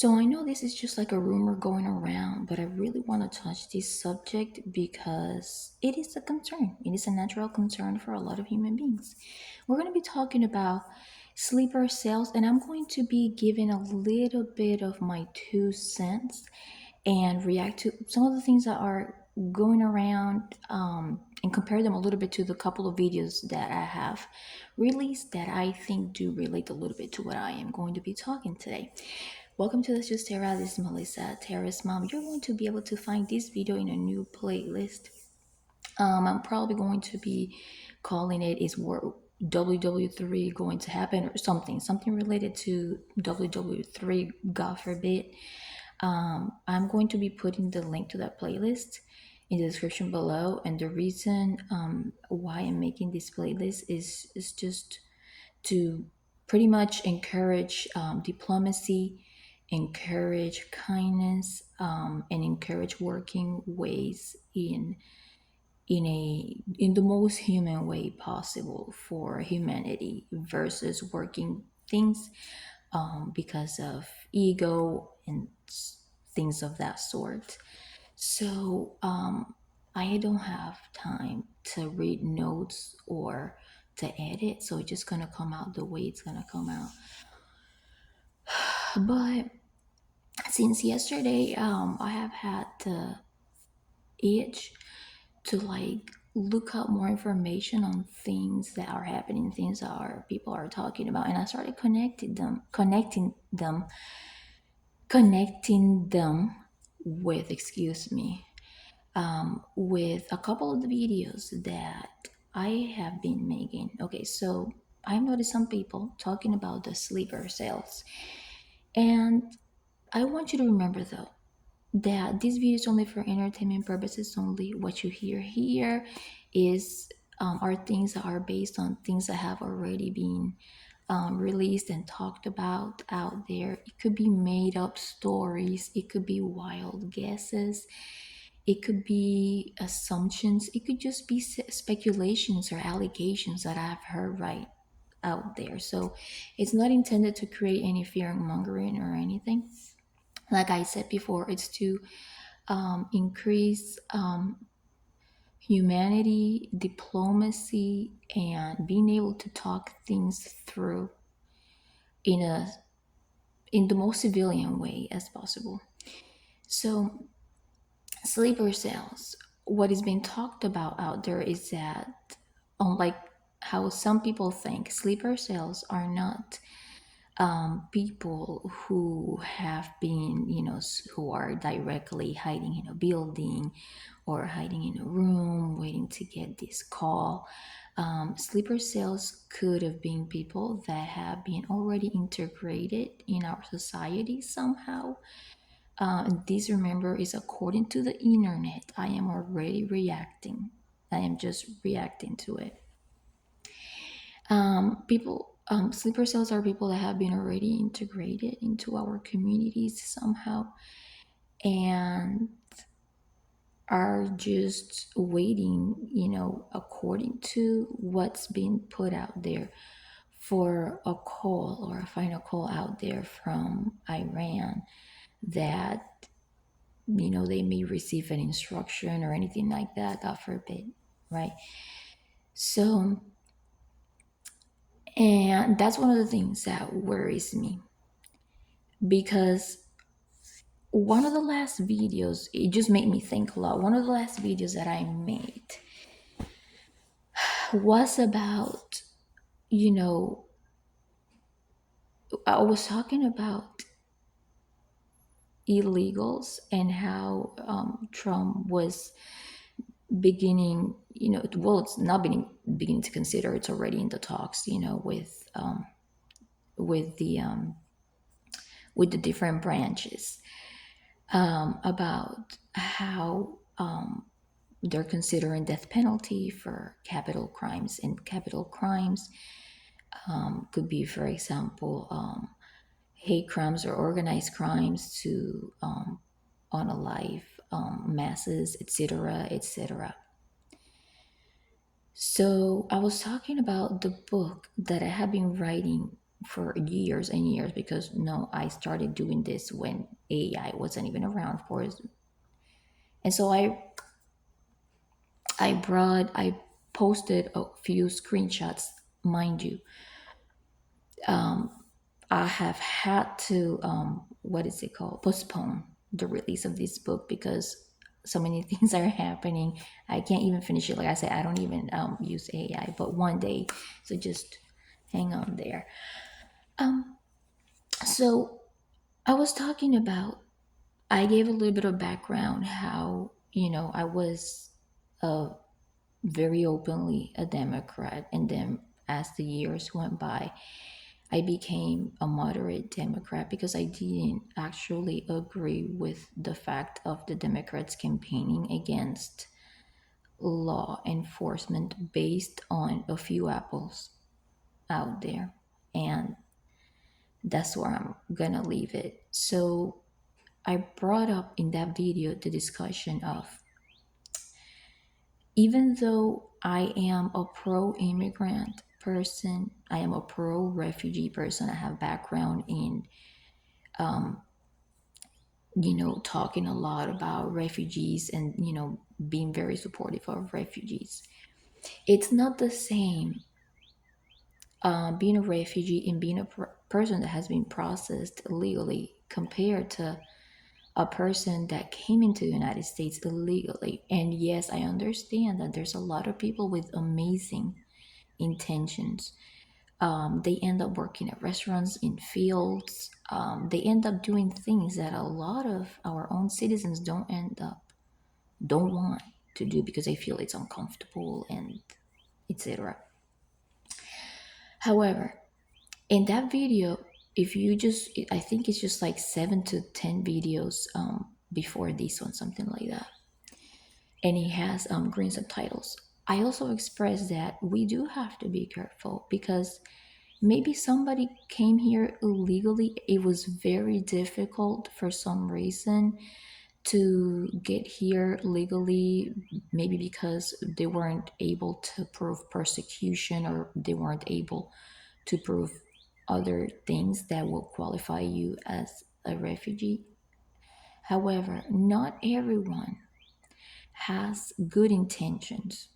So I know this is just like a rumor going around, but I really want to touch this subject because it is a concern. It is a natural concern for a lot of human beings. We're going to be talking about sleeper cells, and I'm going to be giving a little bit of my 2 cents and react to some of the things that are going around and compare them a little bit to the couple of videos that I have released that I think do relate a little bit to what I am going to be talking today. Welcome to Let's Just Terra. This is Melissa, Terra's mom. You're going to be able to find this video in a new playlist. I'm probably going to be calling it "Is WW3 going to happen?" or something related to WW3. God forbid. I'm going to be putting the link to that playlist in the description below. And the reason why I'm making this playlist is just to pretty much encourage diplomacy, encourage kindness, and encourage working ways in the most human way possible for humanity versus working things because of ego and things of that sort. So I don't have time to read notes or to edit, so it's just gonna come out the way it's gonna come out. But since yesterday, I have had the itch to like look up more information on things that are happening, things that are people are talking about, and I started connecting them with, excuse me, with a couple of the videos that I have been making. Okay, so I noticed some people talking about the sleeper cells, and I want you to remember though that this video is only for entertainment purposes only. What you hear here is are things that are based on things that have already been released and talked about out there. It could be made up stories, it could be wild guesses, it could be assumptions, it could just be speculations or allegations that I've heard right out there. So it's not intended to create any fear mongering or anything. Like I said before, it's to increase humanity, diplomacy, and being able to talk things through in a in the most civilian way as possible. So, sleeper cells. What is being talked about out there is that, unlike how some people think, sleeper cells are not people who have been, who are directly hiding in a building or hiding in a room waiting to get this call. Sleeper cells could have been people that have been already integrated in our society somehow. This, remember, is according to the internet. I am already reacting. I am just reacting to it. Sleeper cells are people that have been already integrated into our communities somehow and are just waiting, according to what's being put out there for a call or a final call out there from Iran that, they may receive an instruction or anything like that, God forbid, right? So, and that's one of the things that worries me because one of the last videos, it just made me think a lot. One of the last videos that I made was about, you know, I was talking about illegals and how Trump was beginning, well, it's not beginning to consider, it's already in the talks, with the with the different branches about how they're considering death penalty for capital crimes, and capital crimes could be, for example, hate crimes or organized crimes to unalive masses, etc., etc. So I was talking about the book that I have been writing for years and years, because no, I started doing this when AI wasn't even around for us. And so I posted a few screenshots, mind you. I have had to what is it called, postpone the release of this book because so many things are happening. I can't even finish it. Like I said, I don't even use AI, but one day, so just hang on there. So I was talking about, I gave a little bit of background how, I was very openly a Democrat. And then as the years went by, I became a moderate Democrat because I didn't actually agree with the fact of the Democrats campaigning against law enforcement based on a few apples out there. And that's where I'm gonna leave it. So I brought up in that video the discussion of, even though I am a pro immigrant person, I am a pro refugee person, I have background in, talking a lot about refugees and, being very supportive of refugees. It's not the same being a refugee and being a person that has been processed illegally compared to a person that came into the United States illegally. And yes, I understand that there's a lot of people with amazing intentions. They end up working at restaurants, in fields. They end up doing things that a lot of our own citizens don't want to do because they feel it's uncomfortable and etc. However, in that video, if you just, I think it's just like 7 to 10 videos before this one, something like that, and it has green subtitles. I also expressed that we do have to be careful because maybe somebody came here illegally. It was very difficult for some reason to get here legally, maybe because they weren't able to prove persecution or they weren't able to prove other things that will qualify you as a refugee. However, not everyone has good intentions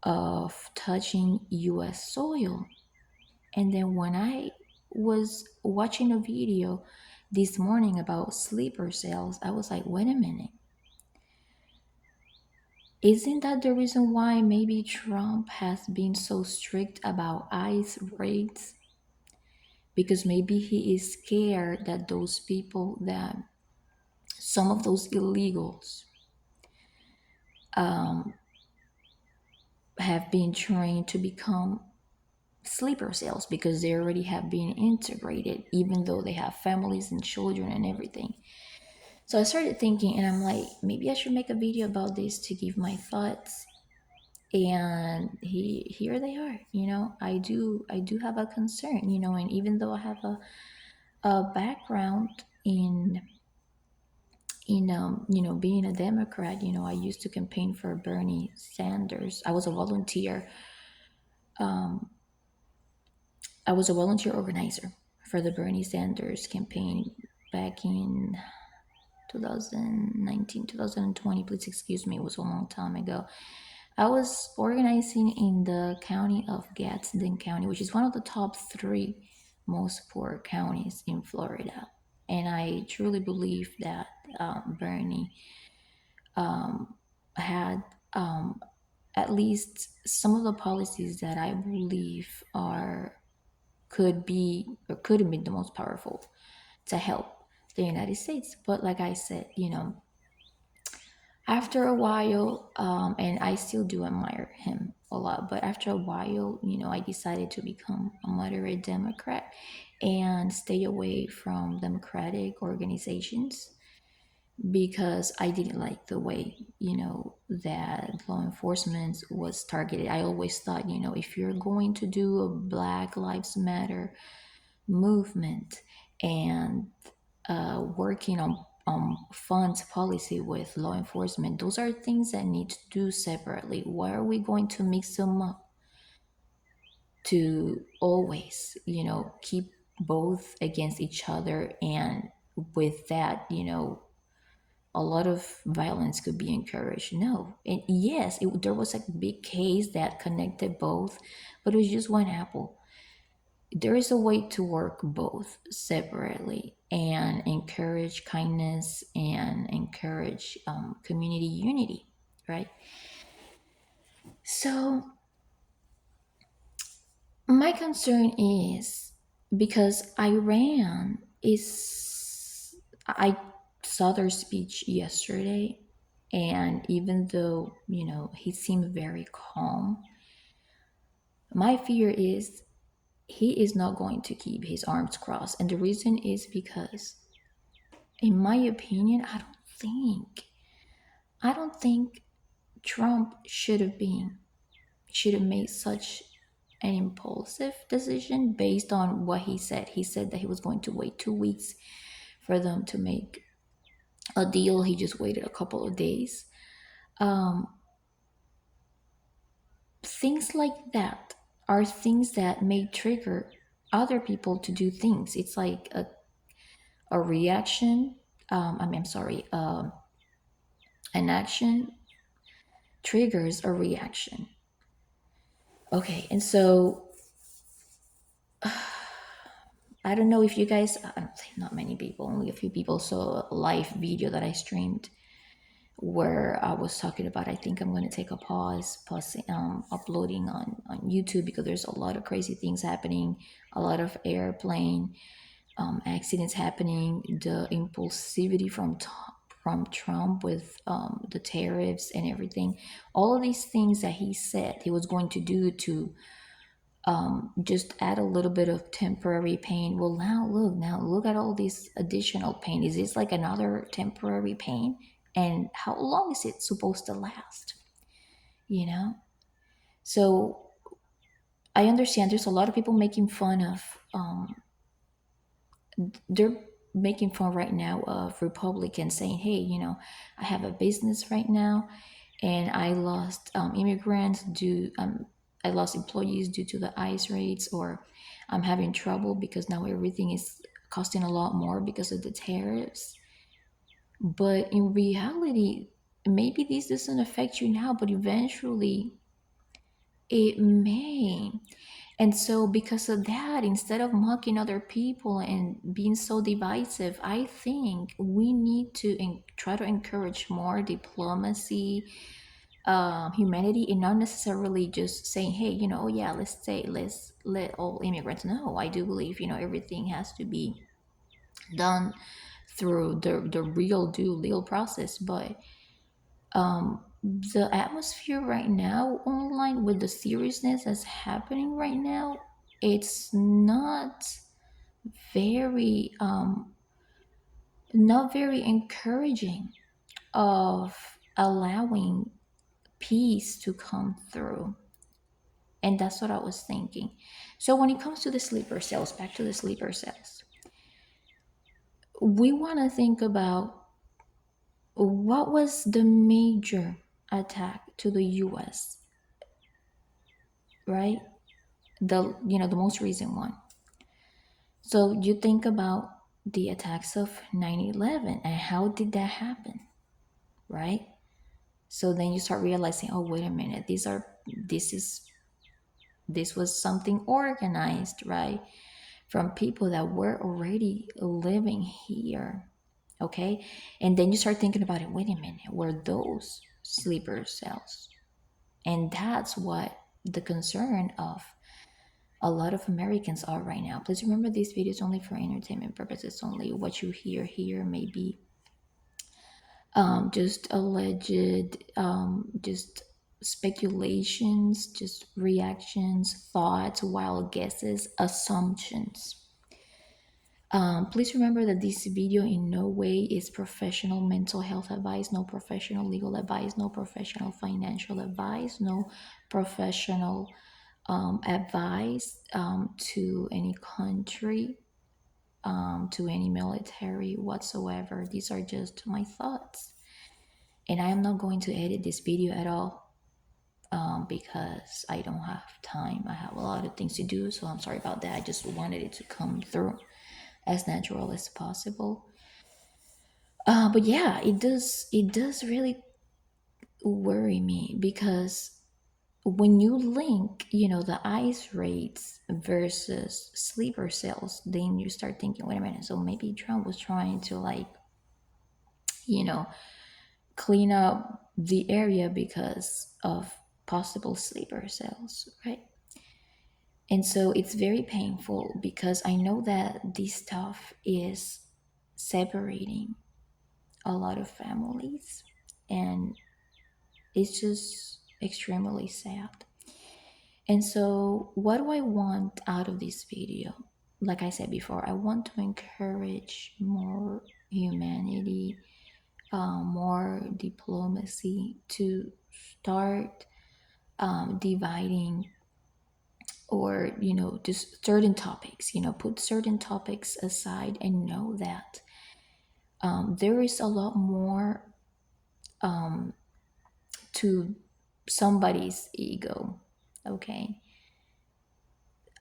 of touching US soil. And then when I was watching a video this morning about sleeper cells, I was like, wait a minute. Isn't that the reason why maybe Trump has been so strict about ICE raids? Because maybe he is scared that those people, that some of those illegals have been trained to become sleeper cells because they already have been integrated, even though they have families and children and everything. So I started thinking, and I'm like, maybe I should make a video about this to give my thoughts. And here they are. I do have a concern. And even though I have a background in being a Democrat, I used to campaign for Bernie Sanders. I was a volunteer organizer for the Bernie Sanders campaign back in 2019, 2020. Please excuse me, it was a long time ago. I was organizing in the county of Gadsden County, which is one of the top 3 most poor counties in Florida. And I truly believe that Bernie had at least some of the policies that I believe are could be or could have been the most powerful to help the United States. But like I said, after a while, and I still do admire him a lot, but after a while, I decided to become a moderate Democrat and stay away from Democratic organizations because I didn't like the way, that law enforcement was targeted. I always thought, if you're going to do a Black Lives Matter movement and working on funds policy with law enforcement, those are things that need to do separately. Why are we going to mix them up? to always, keep both against each other. And with that, a lot of violence could be encouraged. No. And yes, there was a big case that connected both, but it was just one apple. There is a way to work both separately and encourage kindness and encourage community unity, right? So my concern is because Iran is, I saw their speech yesterday, and even though, he seemed very calm, my fear is he is not going to keep his arms crossed. And the reason is because, in my opinion, I don't think Trump should have made such an impulsive decision based on what he said. He said that he was going to wait 2 weeks for them to make a deal. He just waited a couple of days. Um, Things like that are things that may trigger other people to do things. It's like a reaction. I'm sorry. An action triggers a reaction. Okay, and so I don't know if you guys, I don't think not many people, only a few people saw a live video that I streamed where I was talking about, I think I'm going to take a pause uploading on YouTube because there's a lot of crazy things happening, a lot of airplane accidents happening, the impulsivity from Trump with the tariffs and everything, all of these things that he said he was going to do to just add a little bit of temporary pain. Well, now look at all this additional pain. Is this like another temporary pain? And how long is it supposed to last? You know? So I understand there's a lot of people making fun of, they're making fun right now of Republicans saying, hey, I have a business right now and I lost I lost employees due to the ICE rates, or I'm having trouble because now everything is costing a lot more because of the tariffs. But in reality, maybe this doesn't affect you now, but eventually it may. And so, because of that, instead of mocking other people and being so divisive, I think we need to try to encourage more diplomacy, humanity, and not necessarily just saying, hey, oh yeah, let's let all immigrants know. I do believe, everything has to be done through the real due legal process. But the atmosphere right now online with the seriousness that's happening right now, it's very not very encouraging of allowing peace to come through. And that's what I was thinking. So when it comes to the sleeper cells, back to the sleeper cells, we want to think about what was the major attack to the US, right? The most recent one. So you think about the attacks of 9/11 and how did that happen, right? So then you start realizing, oh, wait a minute, this was something organized, right? From people that were already living here. Okay. And then you start thinking about it. Wait a minute, were those sleeper cells? And that's what the concern of a lot of Americans are right now. Please remember these videos only for entertainment purposes only. What you hear here may be just alleged, just speculations, just reactions, thoughts, wild guesses, assumptions. Please remember that this video in no way is professional mental health advice, no professional legal advice, no professional financial advice, no professional advice to any country, to any military whatsoever. These are just my thoughts. And I am not going to edit this video at all. because I don't have time. I have a lot of things to do, so I'm sorry about that. I just wanted it to come through as natural as possible. But yeah, it does really worry me because when you link, the ice rates versus sleeper cells, then you start thinking, wait a minute, so maybe Trump was trying to, like, you know, clean up the area because of possible sleeper cells, right? And so it's very painful because I know that this stuff is separating a lot of families, and it's just extremely sad. And so, what do I want out of this video? Like I said before, I want to encourage more humanity, more diplomacy, to start dividing, or, just certain topics, put certain topics aside and know that there is a lot more to somebody's ego, okay?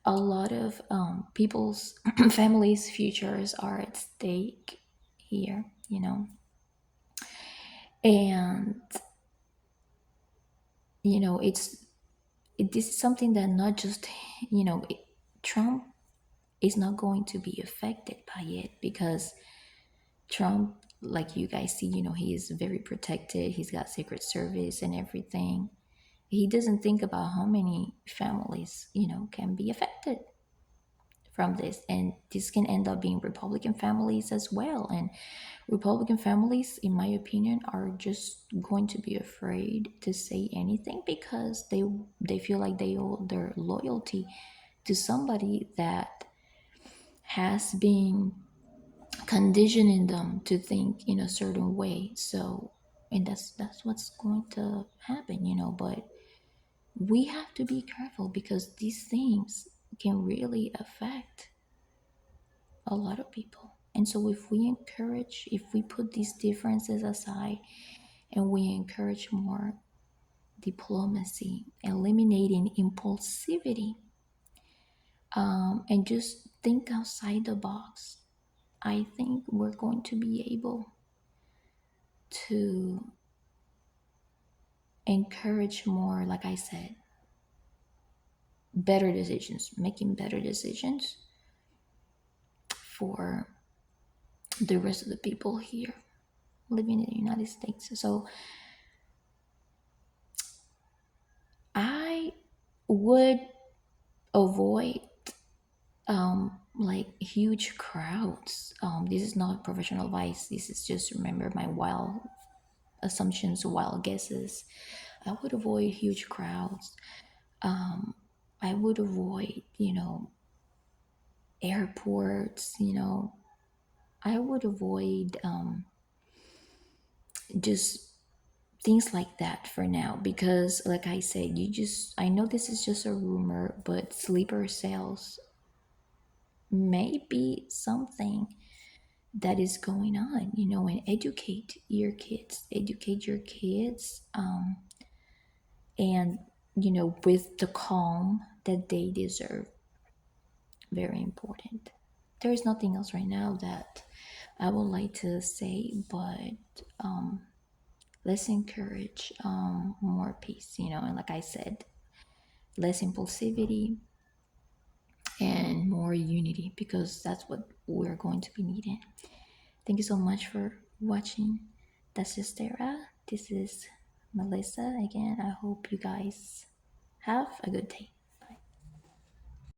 A lot of people's families' futures are at stake here, and this is something that not just, Trump is not going to be affected by it, because Trump, like you guys see, he is very protected. He's got Secret Service and everything. He doesn't think about how many families, can be affected from this. And this can end up being Republican families as well. And Republican families, in my opinion, are just going to be afraid to say anything because they feel like they owe their loyalty to somebody that has been conditioning them to think in a certain way. So, and that's what's going to happen, but we have to be careful because these things can really affect a lot of people. And so if we put these differences aside and we encourage more diplomacy, eliminating impulsivity, and just think outside the box, I think we're going to be able to encourage more, like I said, better decisions, making better decisions for the rest of the people here living in the United States. So I would avoid like huge crowds. This is not professional advice. This is just, remember, my wild assumptions, wild guesses. I would avoid huge crowds. I would avoid, airports. I would avoid just things like that for now, because like I said, I know this is just a rumor, but sleeper cells may be something that is going on, and educate your kids, and with the calm that they deserve. Very important. There is nothing else right now that I would like to say, but let's encourage more peace, and like I said, less impulsivity and more unity, because that's what we're going to be needing. Thank you so much for watching. That's just Sarah. This is Melissa again. I hope you guys have a good day.